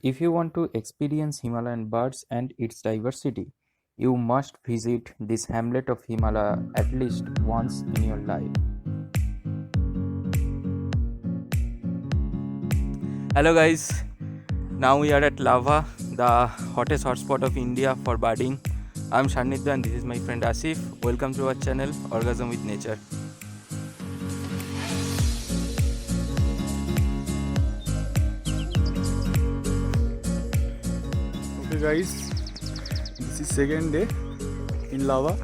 If you want to experience Himalayan birds and its diversity, you must visit this hamlet of Himalaya at least once in your life. Hello guys, now we are at Lava, the hottest hotspot of India for birding. I'm Sharnidya and this is my friend Asif. Welcome to our channel Orgasm with Nature. Okay guys, this is second day in Lava.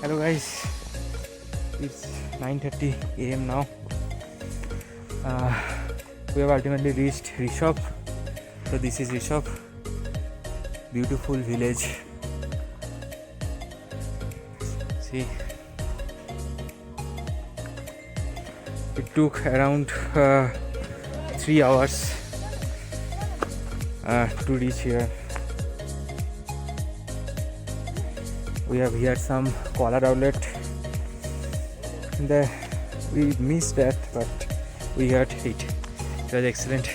Hello guys, it's 9:30 AM now. We have ultimately reached Rishop. So this is Rishop, beautiful village. See, it took around 3 hours to reach here. We have here some collar outlet. We missed that, but we had it. It was excellent.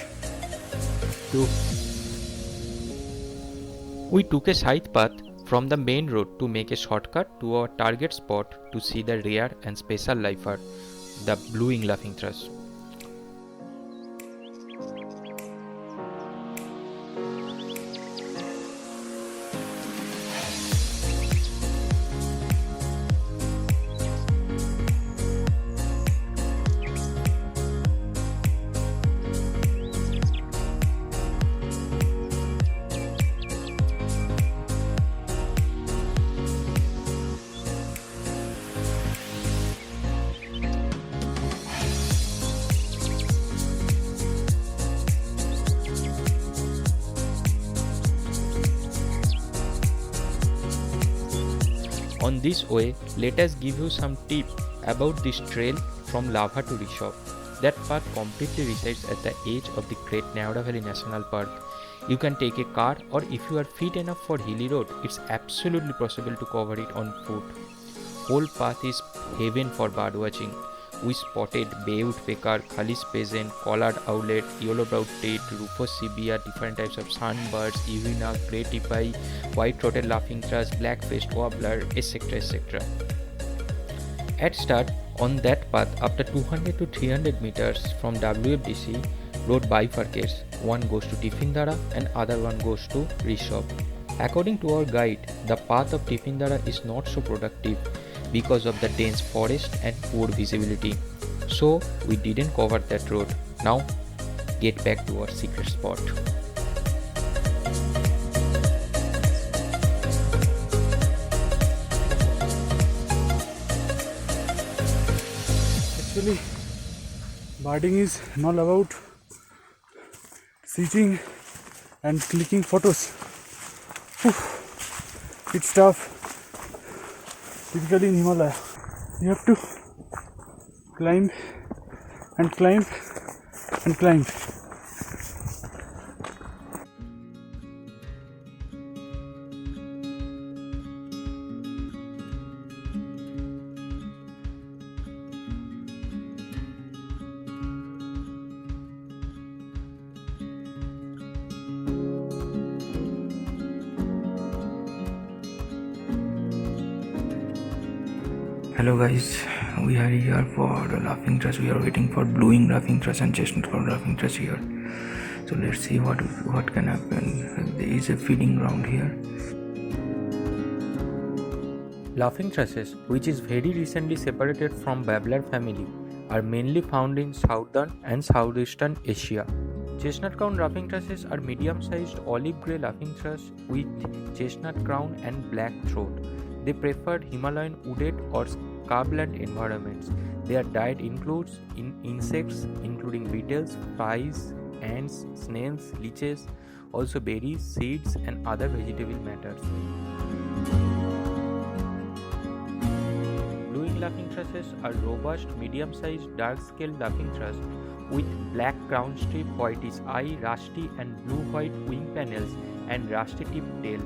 We took a side path from the main road to make a shortcut to our target spot to see the rare and special lifer, the blue-winged laughing thrush. On this way, let us give you some tip about this trail from Lava to Rishop. That path completely resides at the edge of the Great Nevada Valley National Park. You can take a car, or if you are fit enough for hilly road, it's absolutely possible to cover it on foot. Whole path is heaven for bird watching. We spotted bay woodpecker, Khalis peasant, collared owlet, yellow-browed tit, Rufous Sibia, different types of sunbirds, ewena, grey tipi, white-throated laughing thrush, black-faced warbler, etc. etc. At start, on that path, after 200 to 300 meters from WFDC, road bifurcates. One goes to Tifindara and other one goes to Rishop. According to our guide, the path of Tifindara is not so productive because of the dense forest and poor visibility. So we didn't cover that road. Now get back to our secret spot. Actually, birding is not about sitting and clicking photos. It's tough. Typically in Himalaya, you have to climb and climb and climb. Hello guys, we are here for the laughing thrush. We are waiting for blue-winged laughing thrush and chestnut-crowned laughing thrush here. So let's see what can happen. There is a feeding ground here. Laughing thrushes, which is very recently separated from babbler family, are mainly found in southern and southeastern Asia. Chestnut-crowned laughing thrushes are medium-sized olive grey laughing thrush with chestnut crown and black throat. They prefer Himalayan wooded or scrubland environments. Their diet includes insects including beetles, flies, ants, snails, leeches, also berries, seeds and other vegetable matters. Blue-winged laughing thrushes are robust, medium-sized, dark-scaled laughing thrush with black crown strip, whitish eye, rusty and blue-white wing panels and rusty-tipped tail.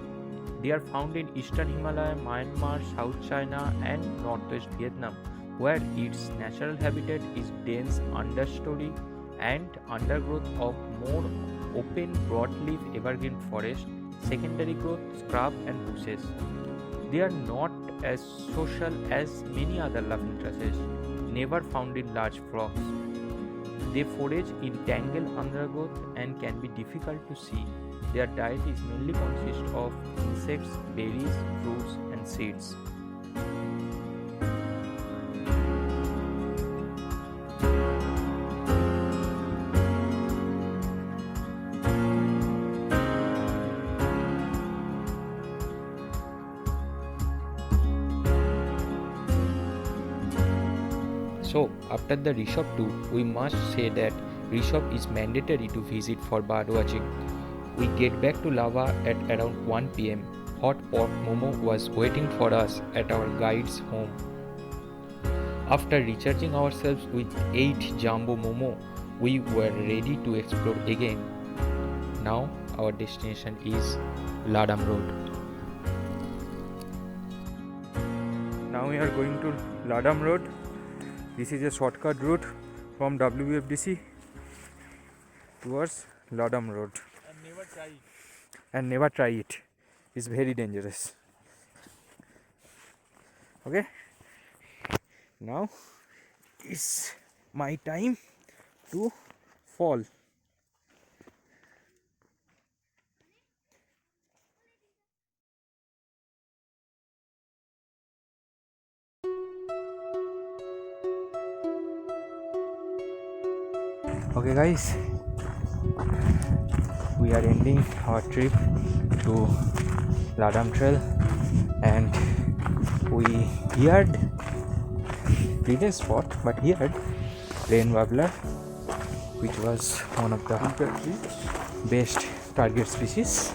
They are found in eastern Himalaya, Myanmar, South China and northwest Vietnam, where its natural habitat is dense understory and undergrowth of more open broadleaf evergreen forest, secondary growth, scrub and bushes. They are not as social as many other laughing thrushes, never found in large flocks. They forage in tangled undergrowth and can be difficult to see. Their diet is mainly consist of insects, berries, fruits and seeds. So, after the Rishop tour, we must say that Rishop is mandatory to visit for birdwatching. We get back to Lava at around 1 pm. Hot pot momo was waiting for us at our guide's home. After recharging ourselves with 8 jumbo momo, we were ready to explore again. Now our destination is Ladam Road. Now we are going to Ladam Road. This is a shortcut route from WFDC towards Ladam Road. And never try it. It's very dangerous. Okay. Now is my time to fall. Okay guys, we are ending our trip to Ladam Trail and we heard previous spot but heard Rain Warbler, which was one of the best target species,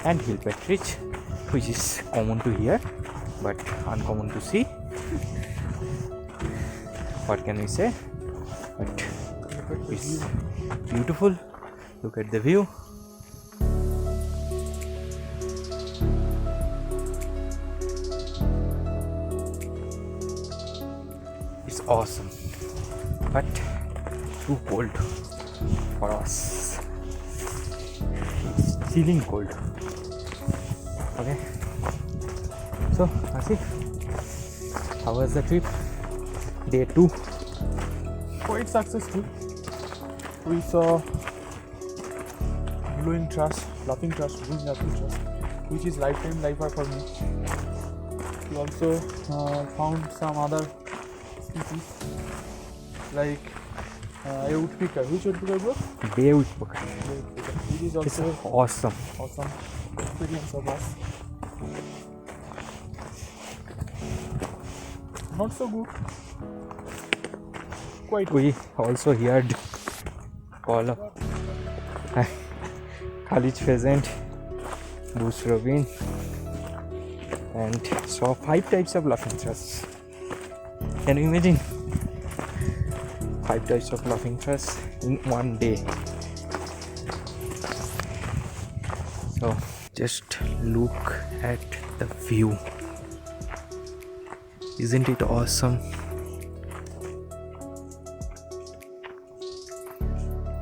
and hill partridge, which is common to hear but uncommon to see. What can we say? But it's beautiful. Look at the view. It's awesome, but too cold for us. It's chilling cold. Okay. So, Asif, how was the trip? Day 2. Quite successful. We saw blue-winged thrush, blue-winged laughing thrush, which is lifetime lifer for me. We also found some other species like a woodpecker. Which woodpecker, bro? Bay woodpecker. Which is also It's awesome. experience of us. Not so good. Quite good. We also heard call of Khalid pheasant, bush robin, and saw 5 types of laughing thrush. Can you imagine? 5 types of laughing thrush in one day. So just look at the view. Isn't it awesome?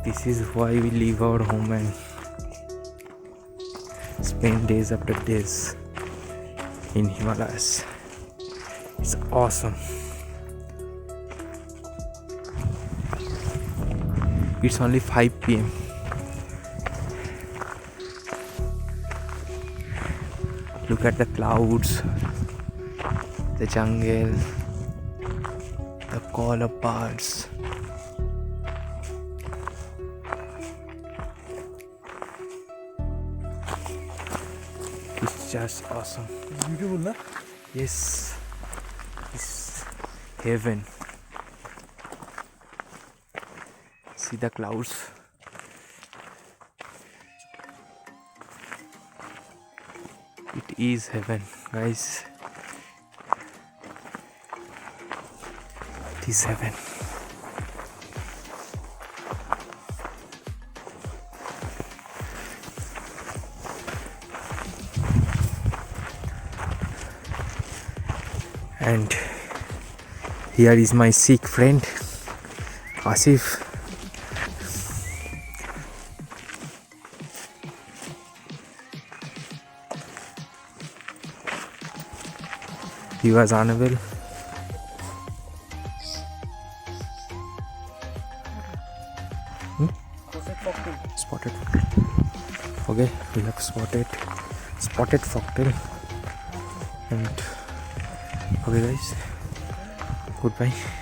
This is why we leave our home and spend days after days in Himalayas. It's awesome. It's only 5 pm. Look at the clouds, the jungle, the call of birds. It's just awesome. It's beautiful, na? Yes, it's heaven. see the clouds. It is heaven, guys. It is heaven. And here is my Sikh friend Asif. He was unable. Spotted foxtail. Okay, we have spotted foxtail. And okay guys, goodbye.